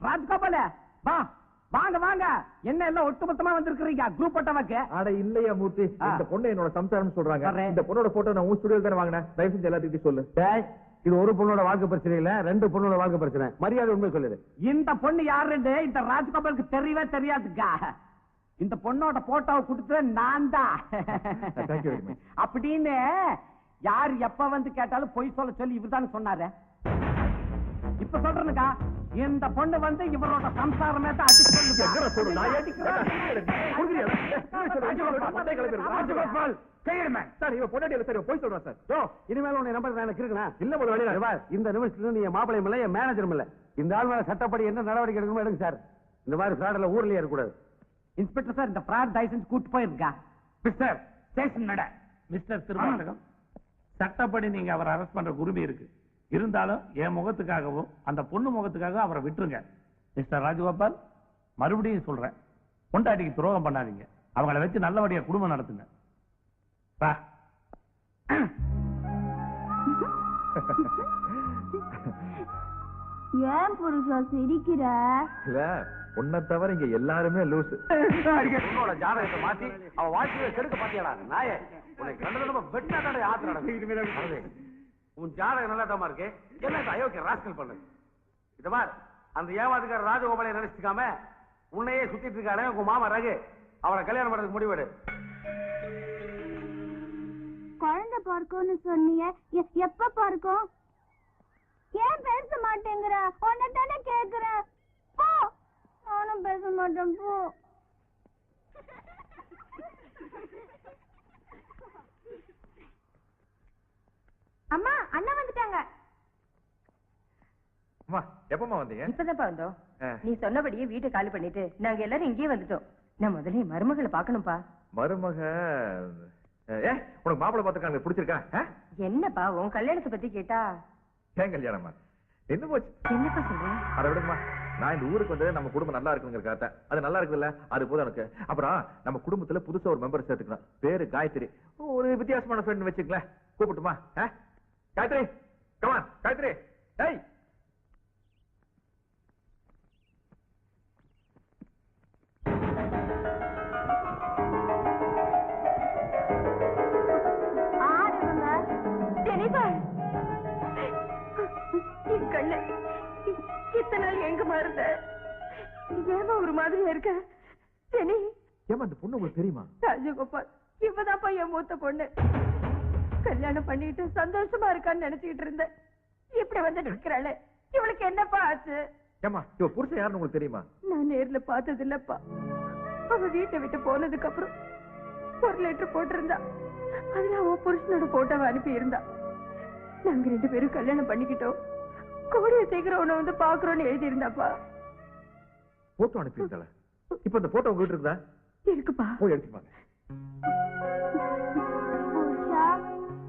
ராஜ்கோபால வா, வாங்க வாங்க. என்ன எல்லாம் ஒட்டுமொத்தமா வந்திருக்கிறீங்க குரூப் போட்டோவாக்கு? அட இல்லையா மூர்த்தி, இந்த பொண்ணு என்னோட சம்சாரம் சொல்றாங்க. இந்த பொண்ணோட போட்டோ நான் உன் ஸ்டுடியோல தானே வாங்கினேன். தயவு செஞ்சு எல்லாத்துக்கிட்டையும் சொல்லு. இது ஒரு பொண்ணோட வாழ்க்கை பிரச்சனை இல்ல, 2 பொண்ணோட வாழ்க்கை பிரச்சனை. மரியாதை உண்மை சொல்லுது. இந்த பொண்ணு யாருன்னு இந்த ராஜ்கோபாலுக்கு தெரியவே தெரியாதுக்கா. இந்த பொண்ணோட போட்டோவை கொடுத்து நான் தான் அப்படின்னு யார் எப்ப வந்து கேட்டாலும் பொய் சொல்ல சொல்லி இவர்தான் சொன்னாரு. இப்ப சொல்றேனுக்கா, இந்த பொண்ணு வந்து இவரோட சம்சாரமே தான் இனிமேல் உன்னை நம்பர் எனக்கு இருக்கணும். இல்ல இந்த நிமிஷத்துல நீ மாப்பிளை இல்ல, என் மேனேஜரும் இல்ல. இந்த ஆள் மேல சட்டப்படி என்ன நடவடிக்கை எடுக்கணும் எடுங்க சார். இந்த மாதிரி ஃபிராட்ல ஊர்லயே இருக்கக்கூடாது. இன்ஸ்பெக்டர் சார், இந்த பிராட் லைசன்ஸ் கூட்டு போயிருக்கா. மிஸ்டர் ஸ்டேஷன் நட. மிஸ்டர் திருமாவளவன், சட்டப்படி நீங்க அவரை அரெஸ்ட் பண்ற உரிமை இருக்கு. இருந்தாலும் என் முகத்துக்காகவும் அந்த பொண்ணு முகத்துக்காக அவரை விட்டுருங்க. மிஸ்டர் ராஜகோபால், மறுபடியும் சொல்றேன், பொண்டாட்டிக்கு துரோகம் பண்ணாதீங்க. அவங்களை வச்சு நல்லபடியா குடும்பம் நடத்துங்க. ஏன் புருஷா சிரிக்கிற? இல்ல, உன்னை தவிர இங்க எல்லாருமே லூசு. உன்னோட ஜாதகத்தை மாத்தி அவன் வாழ்க்கையை கெடுக்க பாத்தியாடா நாயே. உனக்கு கண்டது வெட்டா தானே ஆத்திர நடக்கும். உன் ஜாதகம் நல்லாட்டமா இருக்கு. என்ன அயோக்கிய ராஸ்கல் பண்ணு. இத பார், அந்த ஏமாத்துக்கார ராஜகோபாலை நினைச்சுக்காம உன்னையே சுத்திட்டு இருக்கானே உங்க மாமா ரகு, அவனை கல்யாணம் பண்றதுக்கு முடிவெடு. குழந்தை பார்க்கும்னு சொன்னீங்க, எப்ப பார்க்கும்? ஏன் பேச மாட்டேங்கிற? உன்னை தானே கேக்குறேன். போ. நானும் பேச மாட்டேன், போ. அம்மா, அண்ணா வந்துட்டாங்க. அம்மா, எப்பமா வந்தீங்க? இப்பதான் வந்தோம். நீ சொன்னபடியே வீட்டை காலி பண்ணிட்டு நாங்க எல்லாரும் இங்கேயே வந்துட்டோம். நான் முதல்ல என் மருமகளை பாக்கணும்பா. மருமக? உனக்கு மாப்பிள்ளை பார்த்துருக்காங்க, பிடிச்சிருக்கா? என்னப்பா உன் கல்யாணத்தை பத்தி கேட்டா? ஏன் கல்யாணமா? என்ன போச்சு? என்னப்பா சொல்ற? அதை விடுமா, நான் இந்த ஊருக்கு வந்து நம்ம குடும்பம் நல்லா இருக்குங்கிறக்காக. அது நல்லா இருக்குல்ல, அது போதும் எனக்கு. அப்புறம் நம்ம குடும்பத்துல புதுசா ஒரு மெம்பர் சேர்த்துக்கணும். பேரு காயத்ரி. ஒரு வித்தியாசமான ஃப்ரெண்ட் வச்சுக்கலாம். கூப்பிட்டுமா? காயத்ரி, கமான் காயத்ரி. டேய், இத்தனை நாள் எங்க மாறுத? ஏமா ஒரு மாதிரியா இருக்க? சரி, ஏமா இந்த பொண்ணு உங்களுக்கு தெரியுமா? ராஜகோபால், இவதான்ப்பா என் மூத்த பொண்ணு. கல்யாணம் பண்ணிட்டு சந்தோஷமா இருக்கான்னு நினைச்சுக்கிட்டு இருந்தேன். இப்படி வந்து நிற்கிறாளே, இவளுக்கு என்னப்பா ஆச்சு? ஏமா இவ புருஷன் யாருன்னு உங்களுக்கு தெரியுமா? நான் நேர்ல பார்த்தது இல்லப்பா. அவ வீட்டை விட்டு போனதுக்கு அப்புறம் ஒரு லெட்டர் போட்டிருந்தா. அதுல அவ புருஷனோட போட்டோவை அனுப்பி இருந்தா. நாங்க 2 பேரும் கல்யாணம் பண்ணிக்கிட்டோம். கோடிய சீக்கிரம் உன்னை வந்து பாக்குறோன்னு எழுதி இருந்தாப்பா. போட்டோ அனுப்பியிருந்தால? இப்ப இந்த போட்டோ உங்ககிட்ட இருக்குதா? இருக்குப்பா. போய் எடுத்துப்பாங்க.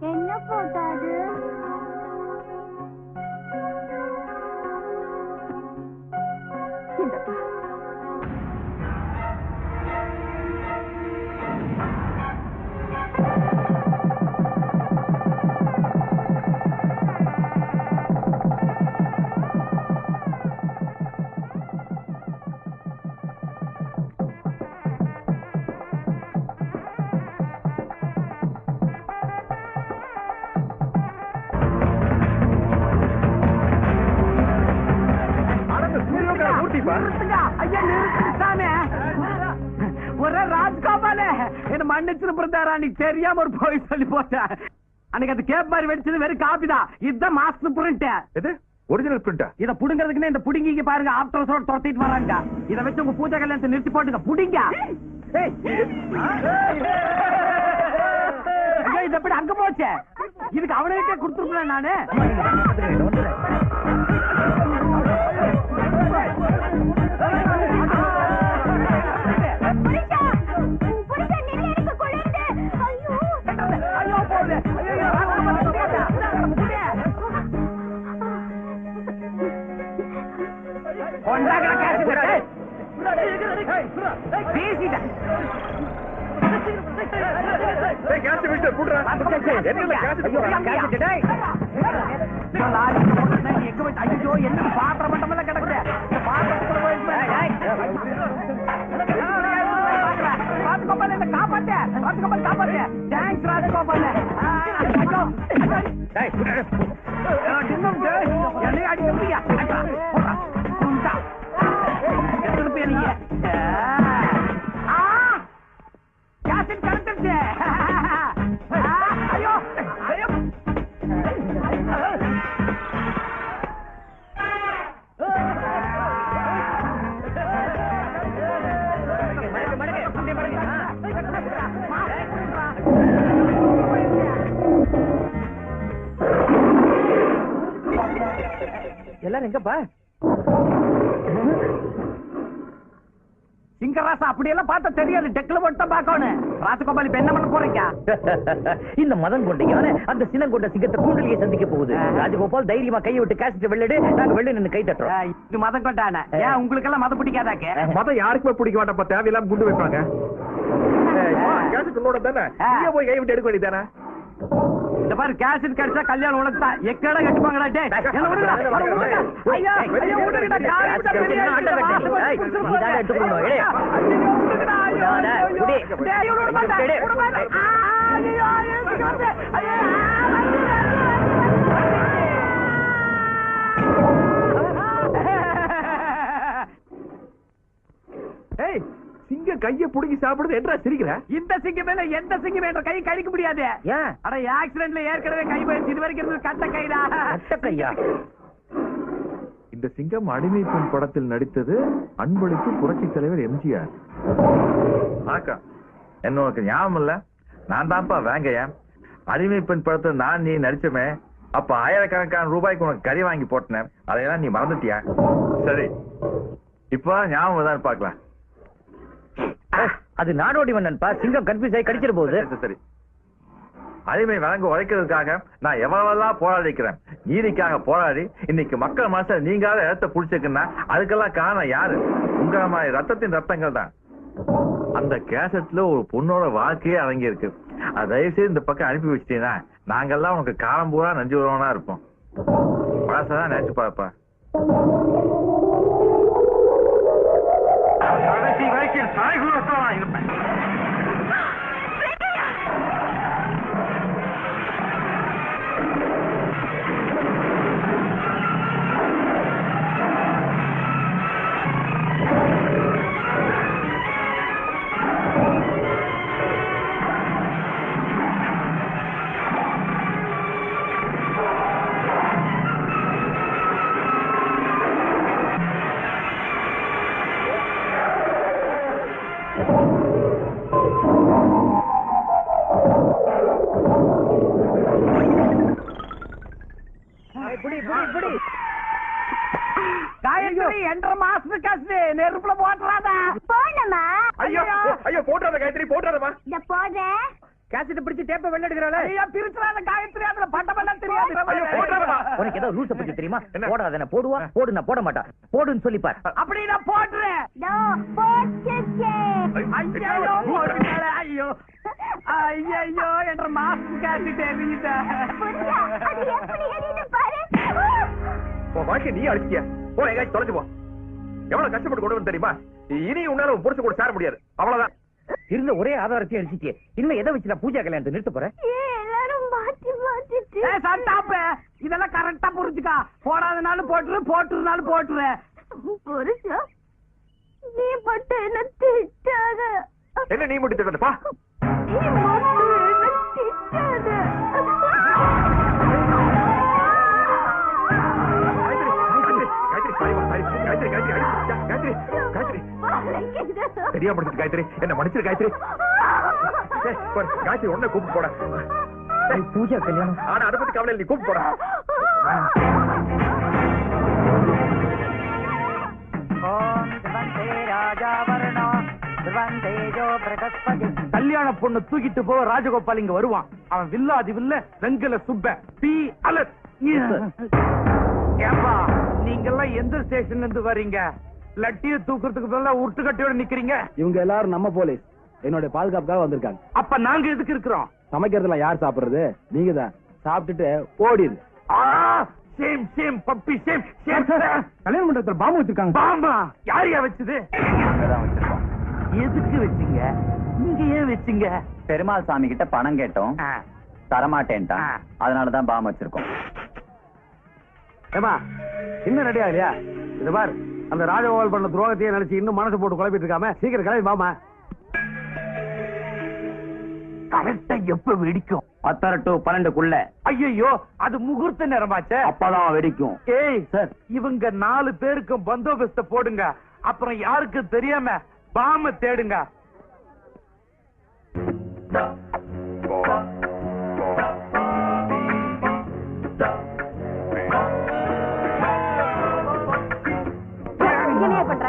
என்ன போட்டோ அது? இந்தப்பா. ஒரே ராஜ்கோபால என்ன மன்னிச்சிருந்தாரா? நீ தெரியாம ஒரு போய் சொல்லி போட்ட. அன்னைக்கு அது கேப் மாதிரி வெடிச்சது வெறும் காப்பி தான். இதுதான் மாஸ்டர் பிரிண்ட். எது ஒரிஜினல் பிரிண்ட்? இத புடுங்கிறதுக்குன்னு இந்த புடிங்கிங்க பாருங்க, ஆஃப்டர் சோட் துரத்திட்டு வராங்க. இத வச்சு உங்க பூஜை கல்யாணத்தை நிறுத்தி போட்டுங்க. புடிங்க. இது எப்படி அங்க போச்சு? இதுக்கு அவனுக்கே கொடுத்துருக்கேன் நானு. எங்க பாத்திர மட்டமெல்லாம் கிடக்குது. எல்லாரும் எங்கப்பா? சிங்கராசா அப்படியெல்லாம் பார்த்தா தெரியாது, டெக்ல மட்டும் பார்க்கணும். ராஜகோபால் இப்ப என்ன பண்ண போறீங்க? இந்த மதம் கொண்டையான அந்த சினம் கொண்ட சிங்கத்தை கூண்டலியை சந்திக்க போகுது. ராஜகோபால் தைரியமா கையை விட்டு கேசிட்டு வெள்ளடு, நாங்க வெளில நின்னு கை தட்டுறோம். இது மதம் கொண்டான ஏன் உங்களுக்கு எல்லாம் மதம் பிடிக்காதாக்க? மதம் யாருக்குமே பிடிக்க மாட்டப்ப, தேவையில்லாம குண்டு வைப்பாங்க. கேசட் தானே போய் கை விட்டு எடுக்க வேண்டியதானே? இந்த பாரு, கேசட் கிடைச்சா கல்யாணம் உனக்கு தான். எக்கடா கட்டுப்பாங்கடா. டேய் என்ன விடுடா, ஐயா ஐயா விடுடா, காரிட்ட பெரிய ஆட்ட கட்டி நீ தான் எடுத்துக்கணும். ஏய் டேய் விடுடா, விடுடா. ஐயோ ஐயோ ஏய், சிங்க கைய புடுங்கி சாப்பிடுறது என்றா சிரிக்கிற? இந்த சிங்கம் மேல எந்த சிங்கம் என்ற கை கடிக்க முடியாது. ஏன்? அட ஆக்சிடென்ட்ல ஏற்கனவே கை போயிடுச்சு. இது வரைக்கும் இருந்தது கட்ட கைடா. கட்ட கையா? இந்த சிங்கம் அடிமை பெண் படத்தில் நடித்தது அன்பளிப்பு புரட்சி தலைவர் எம்ஜிஆர். வணக்கம். என்ன உனக்கு ஞாபகம் இல்ல? நான் தான்ப்பா வேங்கையா. அடிமை பெண் படத்தில் நான் நீ நடிச்சமே, அப்ப ஆயிரக்கணக்கான ரூபாய்க்கு உனக்கு கறி வாங்கி போட்டேன். அதையெல்லாம் நீ மறந்துட்டியா? சரி, இப்ப ஞாபகம் தான் பாக்கலாம். அது நாடோடி மன்னன்பா. சிங்கம் கன்ஃபியூஸ் ஆகி கடிச்சிட போகுது. சரி, அடிமை வழங்க உழைக்கிறதுக்காக நான் எவ்வளவெல்லாம் போராடிக்கிறேன். நீதிக்காக போராடி இன்னைக்கு மக்கள் மனசுல நீங்காத இடத்த புடிச்சிருக்குன்னா அதுக்கெல்லாம் காரணம் யாரு? உங்க மாதிரி ரத்தத்தின் ரத்தங்கள் தான். அந்த கேசட்ல ஒரு பொண்ணோட வாழ்க்கையே அடங்கி இருக்கு. அது தயவு செய்து இந்த பக்கம் அனுப்பி வச்சிட்டீங்கன்னா நாங்கெல்லாம் உனக்கு காலம் பூரா நஞ்சு உறவனா இருப்போம். பழசதான் நினைச்சு பாப்பா. கடைசி வரைக்கும் தாய்குலத்தான் இருப்பேன். காயத்ரி என்ற மாசத்து காசு நெருப்புல போட்டுறாதா? போனமா? ஐயோ ஐயோ, போட்டாத காயத்ரி, போட்டாதமா. இந்த போடுறேன். கேசட் பிடிச்சு டேப்ப வெள்ள எடுக்கறாளே. ஐயா பிரிச்சுறாத காயத்ரி, அதுல பட்டமெல்லாம் தெரியாது. ஐயோ, போட்டாதமா. உனக்கு ஏதோ லூச பத்தி தெரியுமா? போடாதன போடுவா, போடு நான் போட மாட்டா. போடுன்னு சொல்லி பார். அப்படி நான் போடுறேன். தோ போட்டுச்சே. ஐயோ போடுறாளே. ஐயோ ஐயோ என்ற மாசத்து காசு தெரியுதா? புரியா? அது எப்படி எரியுது பாரு. உன் வாழ்க்கை நீ அழிச்சியா? போ, எங்காச்சும் தொலைச்சு போ. எவ்வளவு கஷ்டப்பட்டு கொண்டு வந்து தெரியுமா? இனி உன்னால உன் புருஷன் கூட சேர முடியாது. அவ்வளவுதான். இருந்த ஒரே ஆதாரத்தையும் அழிச்சிட்டே. இன்னும் எதை வச்சு நான் பூஜா கல்யாணத்தை நிறுத்த போறேன்? எல்லாரும் மாத்தி மாத்திட்டு. சண்டாப்ப இதெல்லாம் கரெக்டா புரிஞ்சுக்கா. போடாதனாலும் போட்டுரு, போட்டுருனாலும் போட்டுரு. புருஷா, நீ மட்டும் என்ன திட்டாத. என்ன நீ மட்டும் திட்டப்பா? நீ மட்டும் என்ன திட்டாத. தெரியாம காயத்ரி, என்ன மன்னிச்சிரு காயத்ரி. காயத்ரி உடனே கூப்பிட்டு போட. பூஜா கல்யாணம் ஆனா அதை பத்தி கவலை, நீ கூப்பிட்டு போட. கல்யாண பொண்ணு தூக்கிட்டு போக ராஜகோபால் இங்க வருவான். அவன் வில்லாதி வில்ல வெங்கல சுப்ப பி அலர்ட். ஏப்பா நீங்கெல்லாம் எந்த ஸ்டேஷன்ல இருந்து வரீங்க? லட்டிய தூக்குறதுக்கு பதிலா உருட்டு கட்டியோட நிக்கிறீங்க. இவங்க எல்லாரும் நம்ம போலீஸ், என்னோட பாதுகாப்புக்காக வந்திருக்காங்க. அப்ப நாங்க எதுக்கு இருக்கிறோம்? சமைக்கிறதுல யார் சாப்பிடுறது? நீங்க தான். சாப்பிட்டுட்டு ஓடிடு. Same same puppy same same. கல்யாண மண்டபத்துல பாம்பு வச்சிருக்காங்க. பாமா யாரையா வச்சது? எதுக்கு வச்சீங்க? இங்க ஏன் வச்சீங்க? பெருமாள் சாமி கிட்ட பணம் கேட்டோம், தரமாட்டேன்ட்டான். அதனாலதான் பாம்பு வச்சிருக்கோம். ஏமா இன்னும் ரெடியா இல்லையா? இந்த பார், அந்த ராஜகோபால் பண்ண துரோகத்தையே நினைச்சு இன்னும் மனசு போட்டு குழப்பிட்டு இருக்காம சீக்கிரம் கிளம்பி பாமா. கரெக்டா எப்ப வெடிக்கும்? 10 to 12க்குள்ள. ஐயோ அது முகூர்த்த நேரமாச்சே. அப்பதான் வெடிக்கும். ஏய் சார், இவங்க 4 பேருக்கும் பந்தோபஸ்த போடுங்க. அப்புறம் யாருக்கும் தெரியாம பாம தேடுங்க. என்ன பண்ற?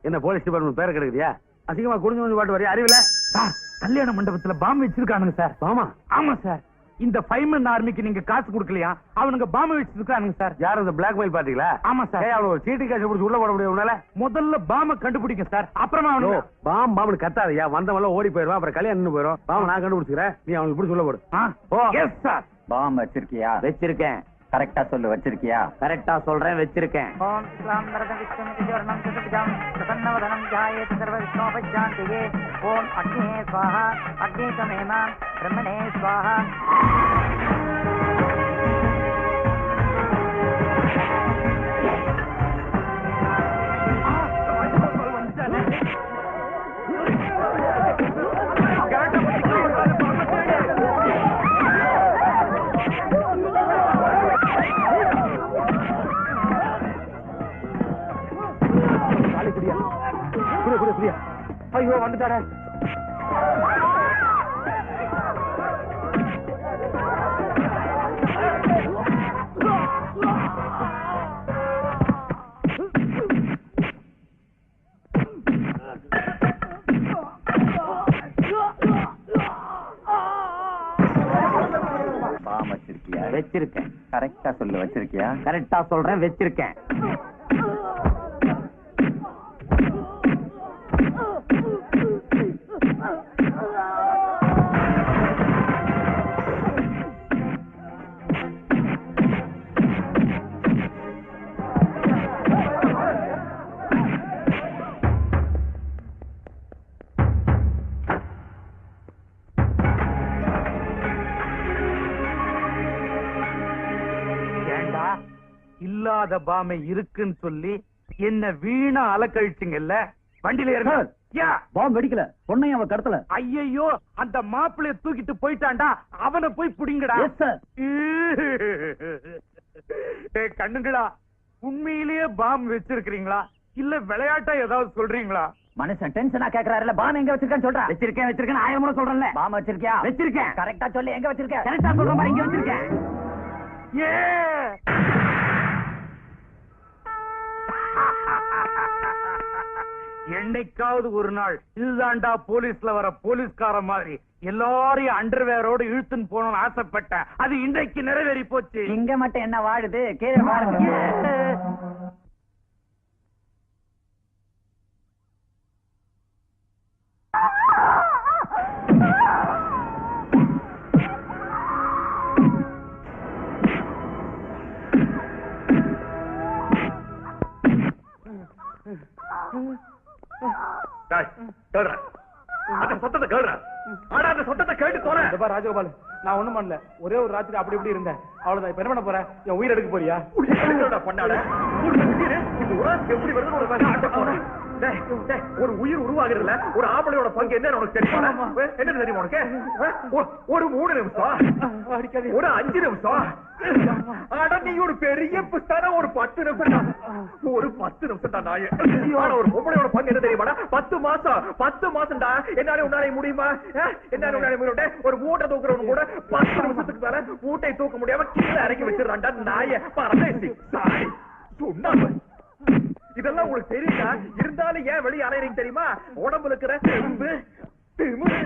என்ன போலீஸ் டிபார்ட்மெண்ட் பேர கிடைக்குதியா? அசிங்கமா குடிஞ்சு பாட்டு வரையா? அறிவில சார், கல்யாண மண்டபத்துல பாம்பு வச்சிருக்கானுங்க சார். பாமா? ஆமா சார். இந்த ஃபைவ்மன் ஆர்மிக்கு நீங்க காசு கொடுக்கலையா? அவனுங்க பாம்பு வச்சிருக்கானுங்க சார். யாரும் இந்த பிளாக்மெயில் பாத்தீங்களா? ஆமா சார். அவன் ஒரு சீட்டு காசு பிடிச்சி உள்ள போட முடியும். முதல்ல பாம்பை கண்டுபிடிங்க சார், அப்புறமா அவனுங்க பாம்பு கத்தாதையா, வந்தவன் ஓடி போயிருவான், அப்புறம் கல்யாணம் நின்னு போயிடும். பாம்பு நான் கண்டுபிடிச்சிக்கிறேன், நீ அவனுக்கு பிடிச்சி உள்ள போடு. Yes sir. பாம் வச்சிருக்கியா? வச்சிருக்கேன். கரெக்டா சொல்லு, வச்சிருக்கியா? கரெக்டா சொல்றேன், வச்சிருக்கேன். ஓம் ஸ்லாம் வரத விஷ்ணு விஜயவர்ணம் சதுர்புஜம் பிரசன்னவதனம் ஜாயேத் சர்வவிஷ்ணோபஜாந்தியே. ஓம் அக்னே ஸ்வாஹா அக்னே தமேமா பிரம்மணே ஸ்வாஹா. ஐயோ வந்துட்டாரே. பாம் வச்சிருக்கியா? வச்சிருக்கேன். கரெக்டா சொல்லு, வச்சிருக்கியா? கரெக்டா சொல்றேன், வச்சிருக்கேன். இல்லாத பாமை இருக்குன்னு சொல்லி என்ன வீணா அலக்கழிச்சிங்கல்ல. வண்டியில இருங்க. பாம்பு வெடிக்கல, பொண்ணையும் அவன் கடத்தல. ஐயோ, அந்த மாப்பிளைய தூக்கிட்டு போயிட்டான்டா, அவனை போய் புடிங்கடா. கண்ணுங்களா, உண்மையிலேயே பாம்பு வச்சிருக்கீங்களா இல்ல விளையாட்டா ஏதாவது சொல்றீங்களா? மனுஷன் டென்ஷனா கேக்குறாருல, பாம் எங்க வச்சிருக்கேன்னு சொல்றேன். வச்சிருக்கேன் வச்சிருக்கேன் 1000 முறை சொல்றேன்ல. பாம் வச்சிருக்கியா? வச்சிருக்கேன். கரெக்டா சொல்லு, எங்க வச்சிருக்க? கரெக்டா சொல்ற மாதிரி இங்க வச்சிருக்கேன். என்னைக்காவது ஒரு நாள் இதுதான்டா போலீஸ்ல வர போலீஸ்கார மாதிரி எல்லாரையும் அண்டர்வேரோடு இழுத்துன்னு போகணும்னு ஆசைப்பட்டேன். அது இன்றைக்கு நிறைவேறி போச்சு. இங்க மட்டும் என்ன வாழுது? கீழே பாருங்க. அந்த சத்தத்தை கேளுடா. ஆனா அந்த சத்தத்தை கேட்டு தோற. ராஜகோபால், நான் ஒண்ணும் பண்ணல. ஒரே ஒரு ராத்திரி அப்படி இப்படி இருந்தேன், அவ்வளவுதான். இப்ப என்ன பண்ண போறேன்? என் உயிர் எடுக்க போறியா? பண்ணாட எப்படி வருது ஒரு உயிர் உருவாகிறதுல ஒரு ஆம்பளையோட பங்கு என்ன உனக்கு தெரியுமா? என்ன தெரியுமா உனக்கு? ஒரு 3 நிமிஷம், ஒரு 5 நிமிஷம். ஆனா நீ ஒரு பெரிய புத்தான ஒரு 10 நிமிஷம், ஒரு 10 நிமிஷம் தான். ஆனா ஒரு பொம்பளையோட பங்கு என்ன தெரியுமா? 10 மாசம். 10 மாசம் தான். என்னால உன்னால முடியுமா? என்னால உன்னால முடியும்? ஒரு மூட்டை தூக்குறவனு கூட 10 நிமிஷத்துக்கு மேல மூட்டை தூக்க முடியாம கீழே இறக்கி வச்சிடறான்டா நாய. பரதேசி சாய் சொன்னா இதெல்லாம் உங்களுக்கு தெரியுதா? இருந்தாலும் ஏன் வெளியே அலையறீங்க தெரியுமா? உடம்புல இருக்கிற தெம்பு திமிரு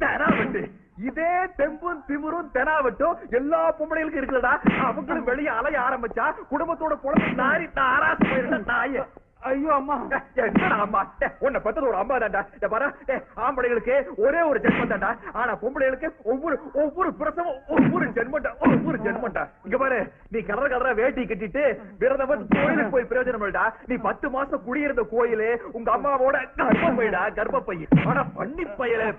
தெனாவட்டு, இதே தெம்பும் திமிரும் தெனாவட்டும் எல்லா பொம்பளைகளுக்கும் இருக்குதுடா. அவங்களும் வெளியே அலைய ஆரம்பிச்சா குடும்பத்தோட பொழப்பு நாரி நாராசு போயிருந்தா நாய. ஐயோ அம்மா, என்னடா அம்மா? உன்னை பத்தது ஒரு அம்மா தாண்டா. பாரு, ஆம்பளைகளுக்கு ஒரே ஒரு ஜென்மம் தாண்டா. ஆனா பொம்பளைகளுக்கு ஒவ்வொரு பிரசவம் ஒவ்வொரு ஜென்மண்டா, ஒவ்வொரு ஜென்மண்டா. இங்க பாரு, நீ கலர வேட்டி கட்டிட்டு விரதம் கோயிலுக்கு போய் பிரயோஜனம் இல்லடா. நீ 10 மாசம் குடியிருந்த கோயிலு உங்க அம்மாவோட கர்ப்பப்பைடா, கர்ப்பப்பை. ஆனா பண்ணி பயலே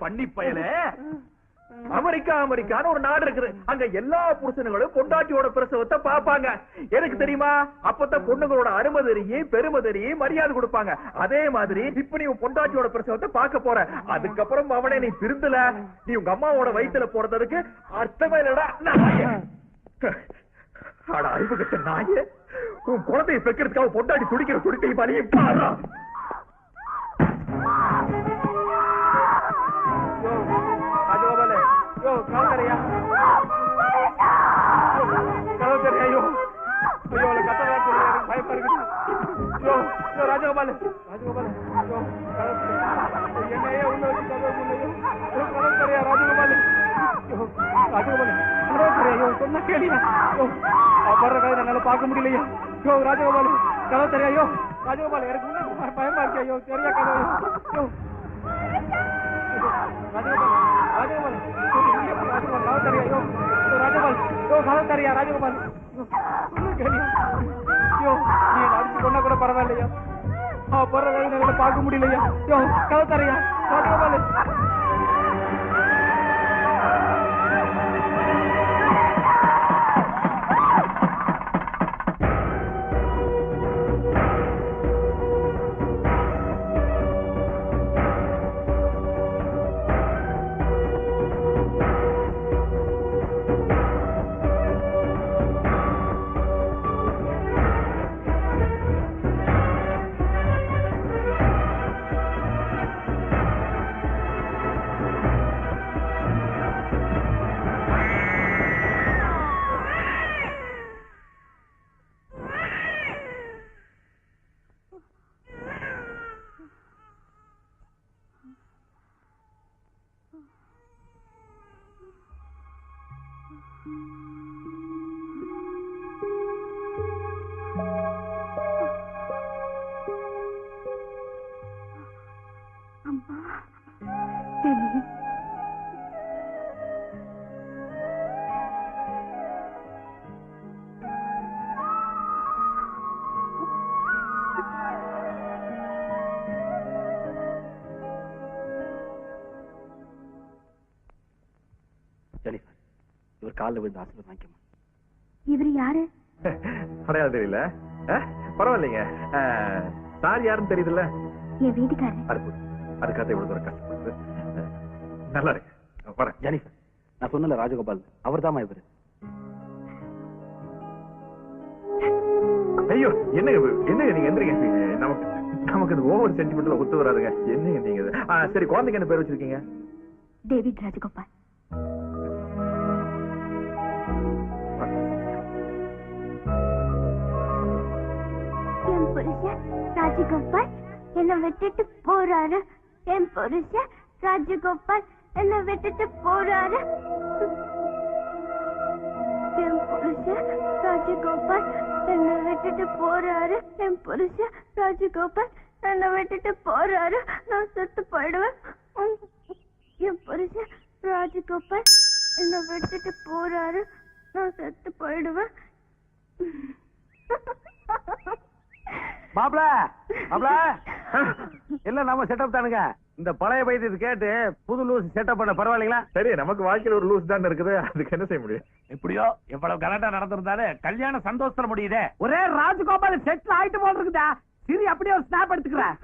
அமெரிக்கான்னு ஒரு நாடு இருக்குது. அங்க எல்லா புருஷனுங்களும் பொண்டாட்டியோட பிரசவத்தை பாப்பாங்க. எனக்கு தெரியுமா? அப்பதான் பொண்ணுங்களோட அருமை தெரியும், பெருமை தெரியும், மரியாதை கொடுப்பாங்க. அதே மாதிரி இப்ப நீ பொண்டாட்டியோட பிரசவத்தை பார்க்க போற. அதுக்கப்புறம் அவனே நீ திருந்தல, நீ உங்க அம்மாவோட வயித்துல போறதுக்கு அர்த்தமே இல்லடா நாய. அறிவு கட்ட நாய, உன் குழந்தையை பெக்கிறதுக்காக பொண்டாட்டி துடிக்கிற துடிக்கை பாரு பாரா. ராஜகோபால், கால் யோ யோ ராஜகோபால் ராஜகோபால் யோ என்னையே உள்ள வச்சு கதவு முன்னையோ கதவு தெரியா ராஜகோபால் யோ ராஜகோபால் கதவு தெரியா யோ சொன்ன கேளியா யோ படுற கதை என்னால பார்க்க முடியலையா யோ ராஜகோபால் கதவு தெரியா யோ ராஜகோபால் எனக்கு உள்ள பயமா இருக்கியா யோ தெரியா கதவு யோ ராஜகோபால் ராஜகோபால் ராஜகோபால் கதவு தெரியா யோ ராஜகோபால் யோ கதவு தெரியா ராஜகோபால் சொன்ன கேளியா யோ நீ அடிச்சு கொண்டா கூட பரவாயில்லையா படுற கதை என்னால பார்க்க முடியலையா யோ கதவு தெரியா ராஜகோபால் ஜெனிஃபர் இவர் காலில் விழுந்து ஆசீர்வாதம் வாங்கிக்கமா. இவர் யாரு? அடையாளம் தெரியல. பரவாயில்லைங்க. சார் யாருன்னு தெரியுதுல்ல? என் வீட்டுக்காரர். அதுக்காக இவ்வளவு தூரம் கஷ்டப்படுது. நல்லா இருக்கு. வரேன். ஜெனிஃபர் நான் சொன்னல ராஜகோபால் அவர் தாமா இவரு. ஐயோ என்னங்க நீங்க எந்திரிங்க. நமக்கு இந்த ஓவர் சென்டிமெண்ட்ல ஒத்து வராதுங்க. என்னங்க நீங்க? சரி குழந்தைக்கு என்ன பேர் வச்சிருக்கீங்க? டேவிட் ராஜகோபால். என் புருஷன் ராஜகோபால் என்ன விட்டுட்டு போறாரு. என் புருஷன் ராஜகோபால் என்ன விட்டுட்டு போறாரு. என் புருஷன் ராஜகோபால் என்ன விட்டுட்டு போறாரு. என் புருஷன் ராஜகோபால் என்ன விட்டுட்டு போறாரு. நான் செத்து போயிடுவேன். என் புருஷன் ராஜகோபால் என்ன விட்டுட்டு போறாரு. நான் செத்து போயிடுவேன். மாப்ள எல்லாம் நம்ம செட்டப் தானுங்க. இந்த பழைய பைத்தியத்தை கேட்டு புது லூஸ் செட்டப் பண்ண பரவாயில்லைங்களா? சரி நமக்கு வாழ்க்கையில் ஒரு லூஸ் தான் இருக்குது. அதுக்கு என்ன செய்ய முடியும்? எப்படியோ எவ்வளவு கலாட்டா நடந்திருந்தாலே கல்யாணம் சந்தோஷத்துல முடியுதே. ஒரே ராஜகோபால் செட்டில் ஆயிட்டு போல இருக்குதா? சரி அப்படியே ஒரு ஸ்னாப் எடுத்துக்கிறேன்.